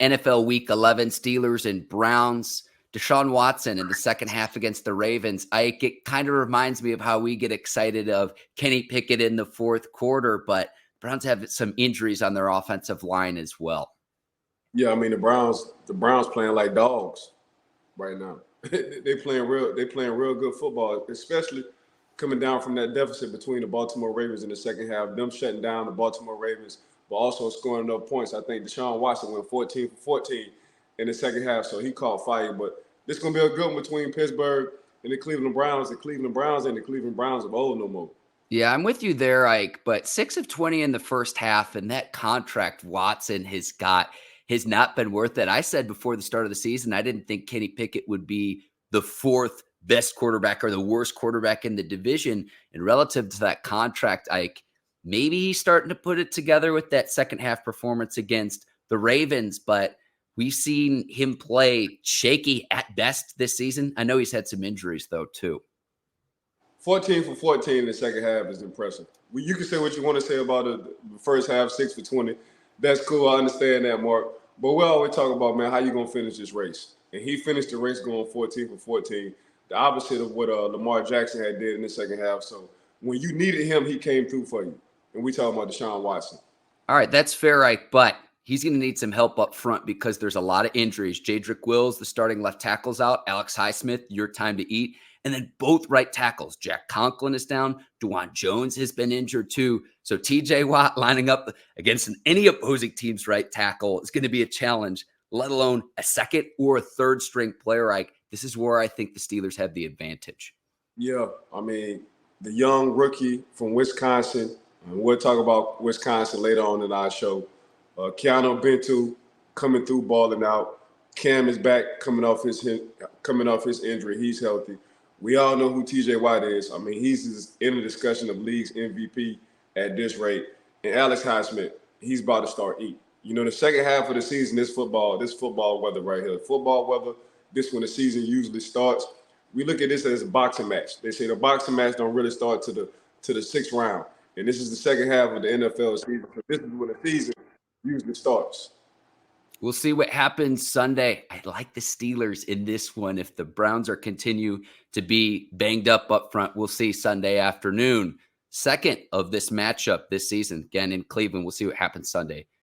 NFL Week 11, Steelers and Browns. Deshaun Watson in the second half against the Ravens. It kind of reminds me of how we get excited of Kenny Pickett in the fourth quarter, but Browns have some injuries on their offensive line as well. Yeah, I mean the Browns playing like dogs right now. They playing real good football, especially coming down from that deficit between the Baltimore Ravens in the second half, them shutting down the Baltimore Ravens, but also scoring enough points. I think Deshaun Watson went 14 for 14 in the second half, so he caught fire. But this is gonna be a good one between Pittsburgh and the Cleveland Browns. The Cleveland Browns and the Cleveland Browns of old no more. Yeah, I'm with you there, Ike, but 6 of 20 in the first half, and that contract Watson has got has not been worth it. I said before the start of the season, I didn't think Kenny Pickett would be the fourth best quarterback or the worst quarterback in the division. And relative to that contract, Ike, maybe he's starting to put it together with that second half performance against the Ravens, but we've seen him play shaky at best this season. I know he's had some injuries, though, too. 14 for 14 in the second half is impressive. Well, you can say what you want to say about the first half, 6 for 20. That's cool. I understand that, Mark. But we always talk about, man, how you going to finish this race? And he finished the race going 14 for 14, the opposite of what Lamar Jackson had did in the second half. So when you needed him, he came through for you. And we talking about Deshaun Watson. All right, that's fair, Ike, but he's going to need some help up front because there's a lot of injuries. Jedrick Wills, the starting left tackle's out. Alex Highsmith, your time to eat. And then both right tackles. Jack Conklin is down. DeJuan Jones has been injured too. So TJ Watt lining up against any opposing team's right tackle is going to be a challenge, let alone a second or a third string player. Ike, this is where I think the Steelers have the advantage. Yeah, I mean, the young rookie from Wisconsin, and we'll talk about Wisconsin later on in our show. Keanu Bentu coming through, balling out. Cam is back, coming off his injury. He's healthy. We all know who TJ Watt is. I mean, he's in the discussion of league's MVP at this rate. And Alex Highsmith, he's about to start eating. You know, the second half of the season, this football weather right here. Football weather, this when the season usually starts. We look at this as a boxing match. They say the boxing match don't really start to the sixth round. And this is the second half of the NFL season. So this is when the season usually starts. We'll see what happens Sunday. I like the Steelers in this one. If the Browns are continue to be banged up front, we'll see Sunday afternoon. Second of this matchup this season, again in Cleveland. We'll see what happens Sunday.